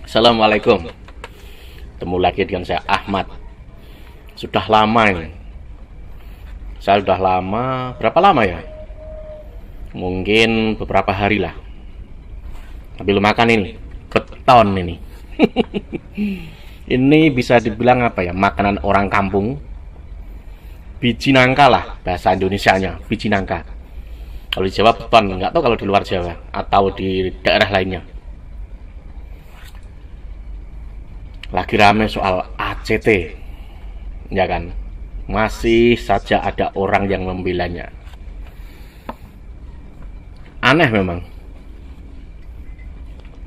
Assalamualaikum. Ketemu lagi dengan saya Ahmad. Sudah lama ini. Saya sudah lama, berapa lama ya? Mungkin beberapa hari lah. Sambil makan ini, beton ini. Ini bisa dibilang apa ya? Makanan orang kampung. Biji nangka lah bahasa Indonesianya, biji nangka. Kalau di Jawa beton, nggak tahu kalau di luar Jawa atau di daerah lainnya. Lagi rame soal ACT, ya kan? Masih saja ada orang yang membelanya. Aneh memang.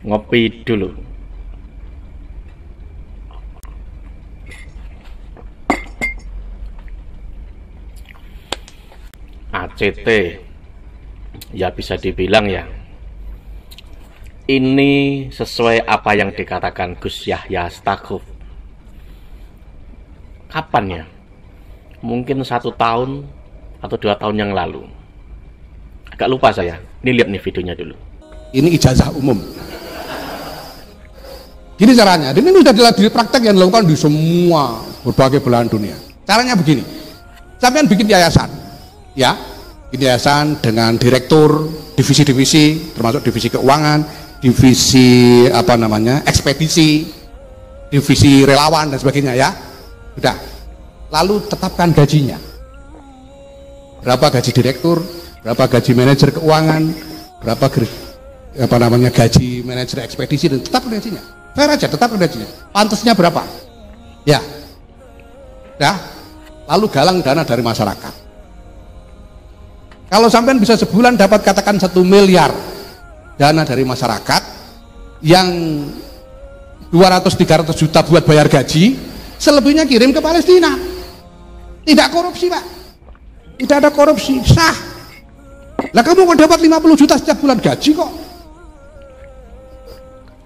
Ngopi dulu. ACT, ya bisa dibilang ya, ini sesuai apa yang dikatakan Gus Yahya Stakuf. Kapan ya? Mungkin 1 tahun atau 2 tahun yang lalu. Agak lupa saya. Ini lihat nih videonya dulu. Ini ijazah umum. Gini caranya. Ini sudah di praktek yang dilakukan di semua berbagai belahan dunia. Caranya begini. Sampean bikin yayasan, ya, bikin yayasan dengan direktur, divisi-divisi, termasuk divisi keuangan, divisi ekspedisi, divisi relawan dan sebagainya, ya. Sudah. Lalu tetapkan gajinya. Berapa gaji direktur, berapa gaji manajer keuangan, berapa gaji manajer ekspedisi, dan tetapkan gajinya. Fair aja, tetapkan gajinya. Pantasnya berapa? Ya. Ya. Lalu galang dana dari masyarakat. Kalau sampean bisa sebulan dapat katakan 1 miliar dana dari masyarakat, yang 200-300 juta buat bayar gaji, selebihnya kirim ke Palestina. Tidak korupsi, Pak. Tidak ada korupsi, sah. Lah kamu kok dapat 50 juta setiap bulan gaji kok?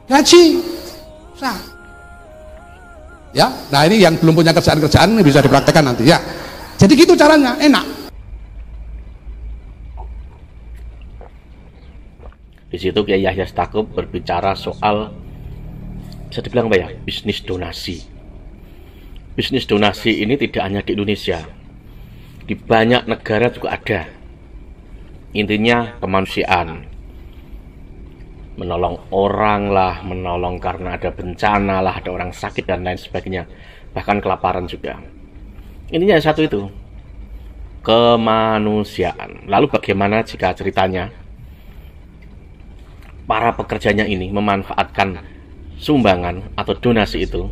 Gaji sah. Ya, nah ini yang belum punya kerjaan-kerjaan ini bisa dipraktekkan nanti, ya. Jadi gitu caranya, enak. Di situ Kiai Yahya Stakuf berbicara soal, bisa dibilang apa ya, bisnis donasi. Bisnis donasi ini tidak hanya di Indonesia, di banyak negara juga ada. Intinya kemanusiaan, menolong orang lah, menolong karena ada bencana lah, ada orang sakit dan lain sebagainya, bahkan kelaparan juga. Intinya satu itu, kemanusiaan. Lalu bagaimana jika ceritanya para pekerjanya ini memanfaatkan sumbangan atau donasi itu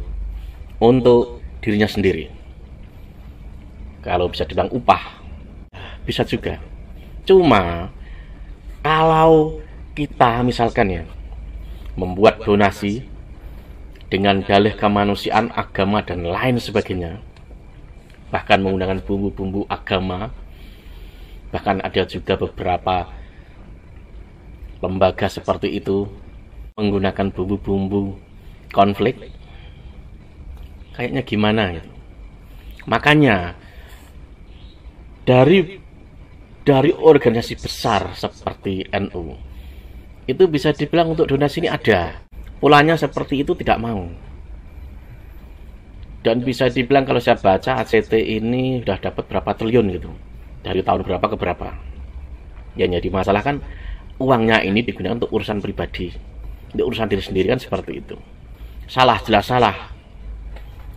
untuk dirinya sendiri? Kalau bisa dibilang upah, bisa juga. Cuma kalau kita misalkan ya membuat donasi dengan dalih kemanusiaan, agama dan lain sebagainya, bahkan menggunakan bumbu-bumbu agama, bahkan ada juga beberapa lembaga seperti itu menggunakan bumbu-bumbu konflik, kayaknya gimana gitu. Makanya dari organisasi besar seperti NU itu bisa dibilang untuk donasi ini ada polanya seperti itu, tidak mau. Dan bisa dibilang kalau saya baca ACT ini sudah dapat berapa triliun gitu, dari tahun berapa ke berapa. Yang jadi masalah kan uangnya ini digunakan untuk urusan pribadi, untuk urusan diri sendiri, kan seperti itu. Salah, jelas salah,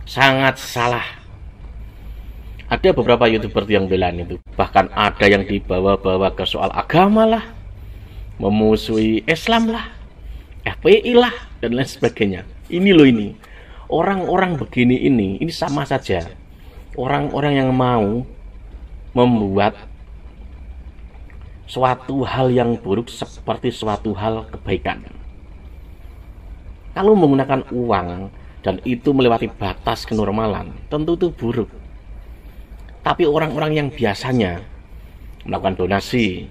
sangat salah. Ada beberapa YouTuber yang belain itu, bahkan ada yang dibawa-bawa ke soal agama lah, memusuhi Islam lah, FPI lah, dan lain sebagainya. Ini loh, ini orang-orang begini ini sama saja orang-orang yang mau membuat suatu hal yang buruk seperti suatu hal kebaikan. Kalau menggunakan uang dan itu melewati batas kenormalan, tentu itu buruk. Tapi orang-orang yang biasanya melakukan donasi,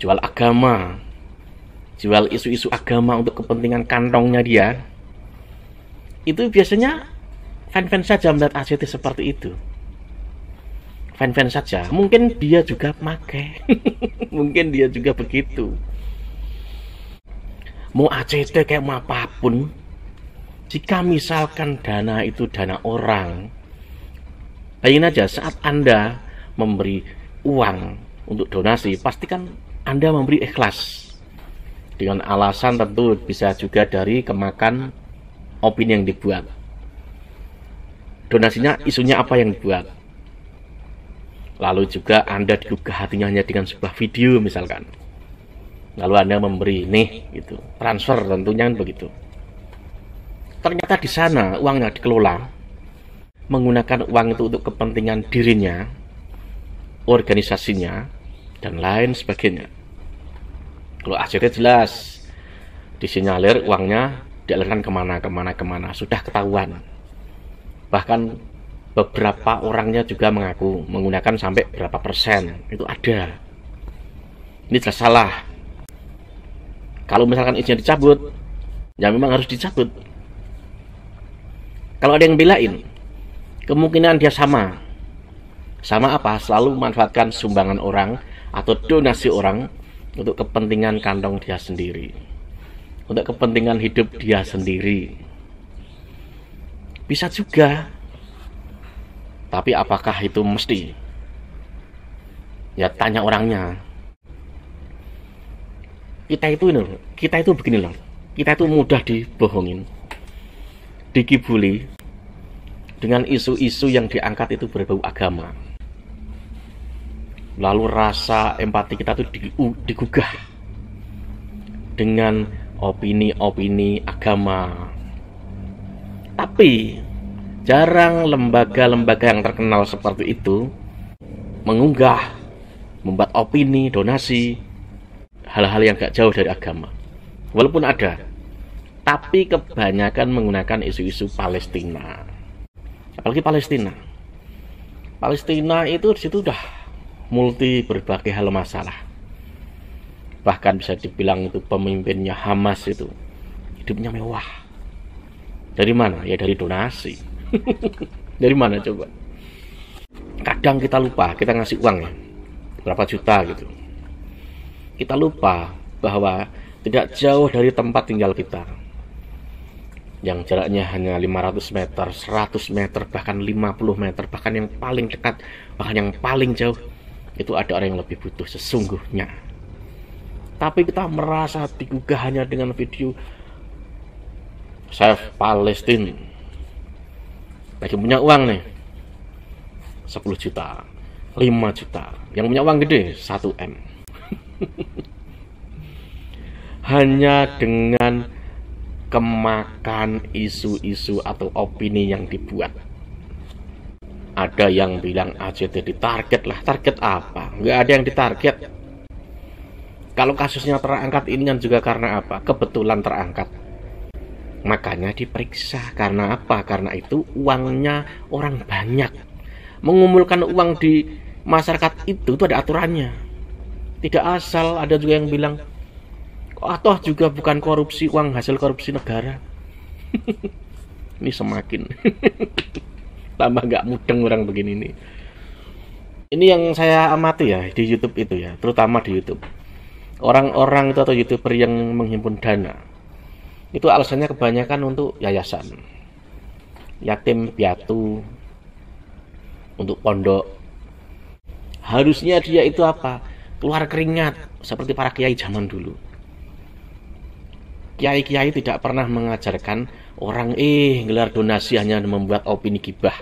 jual agama, jual isu-isu agama untuk kepentingan kantongnya dia, itu biasanya fan-fan saja melihat ACT seperti itu. Fan-fan saja, mungkin dia juga pakai. Mungkin dia juga begitu. Mau ACT kayak mau apapun, Jika misalkan dana itu dana orang, bayangin aja saat Anda memberi uang untuk donasi, pastikan Anda memberi ikhlas. Dengan alasan tentu bisa juga dari kemakan opini yang dibuat. Donasinya isunya apa yang dibuat. Lalu juga Anda digugah hatinya hanya dengan sebuah video misalkan. Lalu Anda memberi nih gitu, transfer tentunya kan begitu. Ternyata di sana uangnya dikelola menggunakan uang itu untuk kepentingan dirinya, organisasinya, dan lain sebagainya. Kalau ACT jelas disinyalir uangnya dialirkan kemana, sudah ketahuan. Bahkan beberapa orangnya juga mengaku menggunakan sampai berapa persen, itu ada. Ini jelas salah. Kalau misalkan izinnya dicabut, ya memang harus dicabut. Kalau ada yang belain, kemungkinan dia sama apa? Selalu memanfaatkan sumbangan orang atau donasi orang untuk kepentingan kantong dia sendiri, untuk kepentingan hidup dia sendiri. Bisa juga, tapi apakah itu mesti? Ya tanya orangnya. Kita itu begini loh. Kita itu mudah dibohongin, dikibuli dengan isu-isu yang diangkat itu berbau agama. Lalu rasa empati kita itu digugah dengan opini-opini agama. Tapi jarang lembaga-lembaga yang terkenal seperti itu mengunggah, membuat opini, donasi, hal-hal yang gak jauh dari agama. Walaupun ada, tapi kebanyakan menggunakan isu-isu Palestina. Apalagi Palestina itu disitu udah multi berbagai hal masalah. Bahkan bisa dibilang itu pemimpinnya Hamas itu hidupnya mewah. Dari mana? Ya dari donasi. Dari mana coba? Kadang kita lupa, kita ngasih uang ya, berapa juta gitu. Kita lupa bahwa tidak jauh dari tempat tinggal kita, yang jaraknya hanya 500 meter, 100 meter, bahkan 50 meter, bahkan yang paling dekat, bahkan yang paling jauh, itu ada orang yang lebih butuh sesungguhnya. Tapi kita merasa digugah hanya dengan video Save Palestine. Lagi punya uang nih 10 juta, 5 juta. Yang punya uang gede 1 M. Hanya dengan kemakan isu-isu atau opini yang dibuat. Ada yang bilang ACT ditarget lah. Target apa? Nggak ada yang ditarget. Kalau kasusnya terangkat ini kan juga karena apa? Kebetulan terangkat. Makanya diperiksa. Karena apa? Karena itu uangnya orang banyak. Mengumpulkan uang di masyarakat itu ada aturannya. Tidak asal. Ada juga yang bilang, toh juga bukan korupsi, uang hasil korupsi negara. Ini semakin tambah nggak mudeng orang begini nih. Ini yang saya amati ya di YouTube itu ya, terutama di YouTube. Orang-orang itu atau YouTuber yang menghimpun dana itu alasannya kebanyakan untuk yayasan, yatim piatu, untuk pondok. Harusnya dia itu apa? Keluar keringat seperti para kiai zaman dulu. Kiai-kiai tidak pernah mengajarkan orang gelar donasi hanya membuat opini gibah,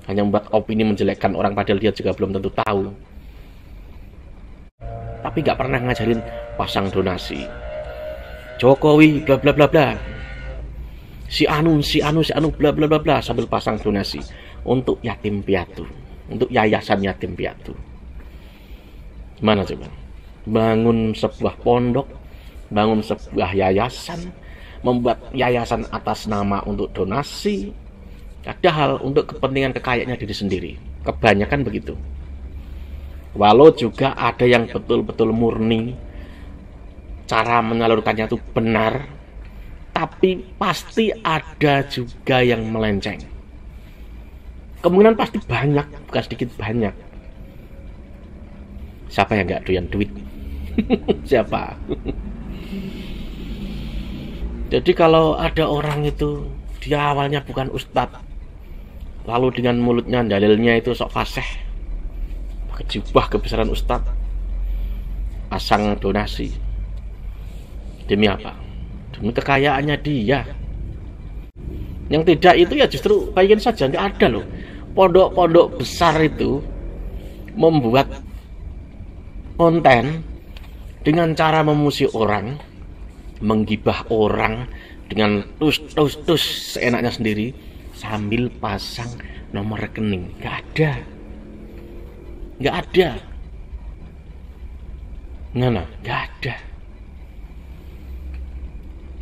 hanya membuat opini menjelekkan orang padahal dia juga belum tentu tahu. Tapi gak pernah ngajarin pasang donasi Jokowi bla bla bla bla, si anu bla bla bla bla, sambil pasang donasi untuk yatim piatu, untuk yayasan yatim piatu. Gimana coba? Bangun sebuah pondok, bangun sebuah yayasan, membuat yayasan atas nama untuk donasi, padahal untuk kepentingan kekayaannya diri sendiri. Kebanyakan begitu. Walau juga ada yang betul-betul murni, cara menyalurkannya itu benar, tapi pasti ada juga yang melenceng. Kemungkinan pasti banyak, bukan sedikit banyak. Siapa yang gak doyan duit? Siapa? Jadi kalau ada orang itu dia awalnya bukan ustadz, lalu dengan mulutnya dalilnya itu sok fasih, pakai jubah kebesaran ustadz, pasang donasi, demi apa? Demi kekayaannya dia. Yang tidak itu ya justru bayangin saja, nggak ada loh pondok-pondok besar itu membuat konten dengan cara memuji orang, menggibah orang dengan tus seenaknya sendiri sambil pasang nomor rekening. Nggak ada. Nggak ada.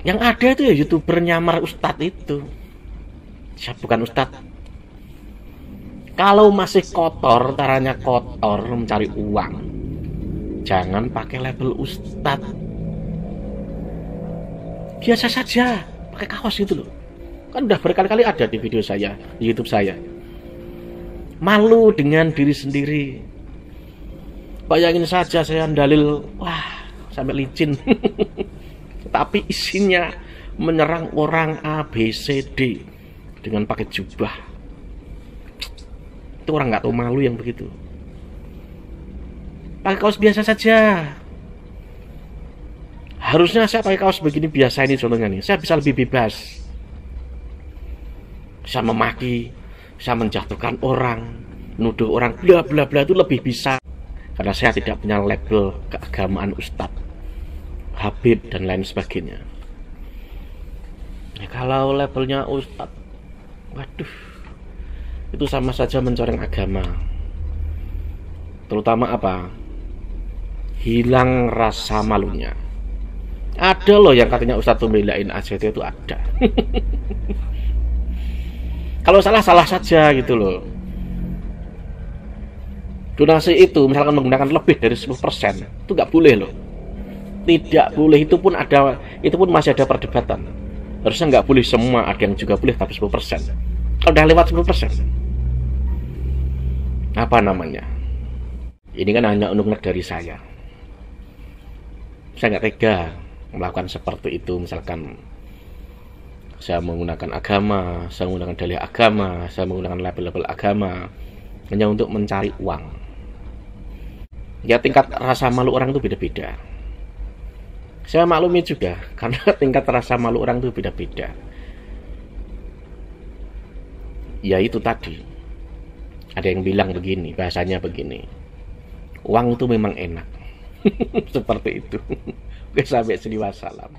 Yang ada itu ya YouTuber nyamar ustadz itu. Saya bukan ustadz. Kalau masih kotor, caranya kotor mencari uang, jangan pakai label ustadz. Biasa saja, pakai kaos gitu loh. Kan udah berkali-kali ada di video saya, di YouTube saya. Malu dengan diri sendiri. Bayangin saja saya dalil, wah, sampai licin. Tapi isinya menyerang orang A, B, C, D dengan pakai jubah. Itu orang nggak tahu malu yang begitu. Pakai kaos biasa saja. Harusnya saya pakai kaos begini biasa ini contohnya nih. Saya bisa lebih bebas. Bisa memaki, bisa menjatuhkan orang, nuduh orang bla bla bla itu lebih bisa. Karena saya tidak punya label keagamaan ustadz, Habib dan lain sebagainya. Ya, kalau labelnya ustadz, waduh, itu sama saja mencoreng agama. Terutama apa? Hilang rasa malunya. Ada loh yang katanya ustadz tuh belain ACT itu ada. Kalau salah saja gitu loh. Donasi itu misalkan menggunakan lebih dari 10%, itu nggak boleh loh. Tidak boleh, itu pun masih ada perdebatan. Harusnya nggak boleh semua, ada yang juga boleh tapi 10%. Kalau udah lewat 10%, apa namanya? Ini kan hanya unek dari saya. Saya nggak tega melakukan seperti itu. Misalkan saya menggunakan agama, saya menggunakan dalih agama, saya menggunakan label-label agama hanya untuk mencari uang. Ya, tingkat rasa malu orang itu beda-beda. Saya maklumi juga karena tingkat rasa malu orang itu beda-beda. Ya itu tadi, ada yang bilang begini, bahasanya begini, uang itu memang enak. Seperti itu. Oke, sampai sini, wassalam.